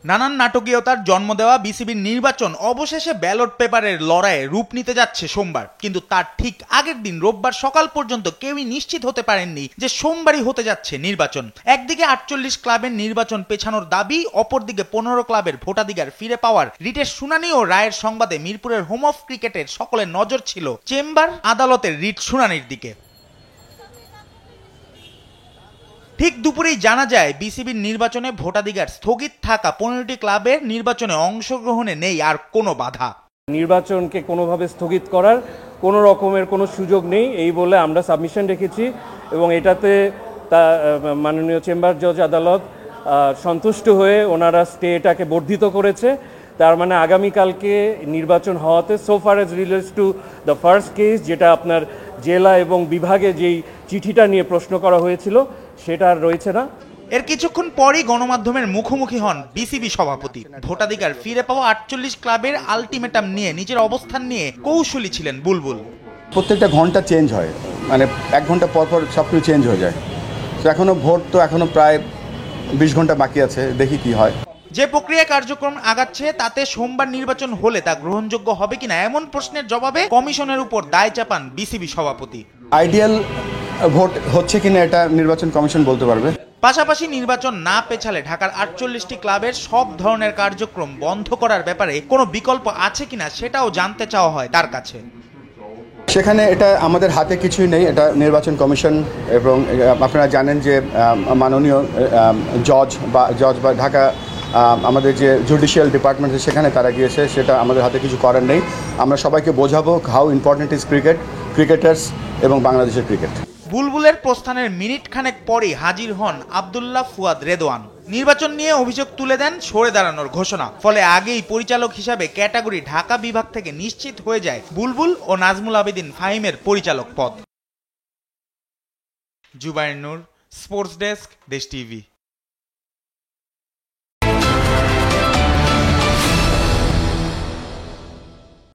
নানান নাটকীয়তার জন্ম দেওয়া বিসিবির নির্বাচন অবশেষে ব্যালট পেপারের লড়াইয়ে রূপ নিতে যাচ্ছে সোমবার। কিন্তু তার ঠিক আগের দিন রোববার সকাল পর্যন্ত কেউই নিশ্চিত হতে পারেননি যে সোমবারই হতে যাচ্ছে নির্বাচন। একদিকে 48 ক্লাবের নির্বাচন পেছানোর দাবি, অপরদিকে 15 ক্লাবের ভোটাধিকার ফিরে পাওয়ার রিটের শুনানি ও রায়ের সংবাদে মিরপুরের হোম অফ ক্রিকেটের সকলের নজর ছিল চেম্বার আদালতের রিট শুনানির দিকে। ঠিক দুপুরেই জানা যায় বিসিবির নির্বাচনে ভোটাধিকার স্থগিত থাকা 15টি ক্লাবের নির্বাচনে অংশগ্রহণে নেই আর কোনো বাধা। নির্বাচনকে কোনোভাবে স্থগিত করার কোনো রকমের কোনো সুযোগ নেই এই বলে আমরা সাবমিশন রেখেছি এবং এটাতে মাননীয় চেম্বার জজ আদালত সন্তুষ্ট হয়ে ওনারা স্টেটাকে বর্ধিত করেছে। তার মানে আগামীকালকে নির্বাচন হওয়াতে so far age relates to the first case, যেটা আপনার জেলা এবং বিভাগে যেই চিঠিটা নিয়ে প্রশ্ন করা হয়েছিল সেটা আর রয়েছে না। এর কিছুক্ষণ পরই গণমাধ্যমের মুখোমুখি হন বিসিবি সভাপতি। ভোটাধিকার ফিরে পাওয়া 48 ক্লাবের আলটিমেটাম নিয়ে নিজের অবস্থান নিয়ে কৌশলী ছিলেন বুলবুল। প্রত্যেকটা ঘন্টা চেঞ্জ হয়, মানে 1 ঘন্টা পর পর সব কিছু চেঞ্জ হয়ে যায়। তো এখনো ভোট তো এখনো প্রায় 20 ঘন্টা বাকি আছে, দেখি কি হয়। যে প্রক্রিয়া কার্যক্রম আগাচ্ছে তাতে সোমবার নির্বাচন হলে তা গ্রহণযোগ্য হবে কিনা এমন প্রশ্নের জবাবে কমিশনের উপর দায় চাপান বিসিবি সভাপতি। আইডিয়াল ভোট হচ্ছে কিনা এটা নির্বাচন কমিশন বলতে পারবে। পাশাপাশি নির্বাচন না পেছালে ঢাকার 48টি ক্লাবের সব ধরনের কার্যক্রম বন্ধ করার ব্যাপারে কোনো বিকল্প আছে কিনা সেটাও জানতে চাওয়া হয় তার কাছে। সেখানে এটা আমাদের হাতে কিছুই নেই, এটা নির্বাচন কমিশন। এবং আপনারা জানেন যে মাননীয় জজ বা ঢাকা আমাদের যে জুডিশিয়াল ডিপার্টমেন্ট সেখানে তারা গিয়েছে, সেটা আমাদের হাতে কিছু করার নেই। আমরা সবাইকে বোঝাবো হাউ ইম্পর্টেন্ট ইজ ক্রিকেটার্স এবং বাংলাদেশের ক্রিকেট। বুলবুলের প্রস্থানের মিনিট খানেক পরই হাজির হন আব্দুল্লাহ ফুয়াদ রেদওয়ান। নির্বাচন নিয়ে অভিযোগ তুলে দেন সরে দাঁড়ানোর ঘোষণা। ফলে আগেই পরিচালক হিসাবে ক্যাটাগরি ঢাকা বিভাগ থেকে নিশ্চিত হয়ে যায় বুলবুল ও নাজমুল আবেদিন ফাহিমের পরিচালক পদ। জুবায়ের নূর, স্পোর্টস ডেস্ক, দেশ টিভি।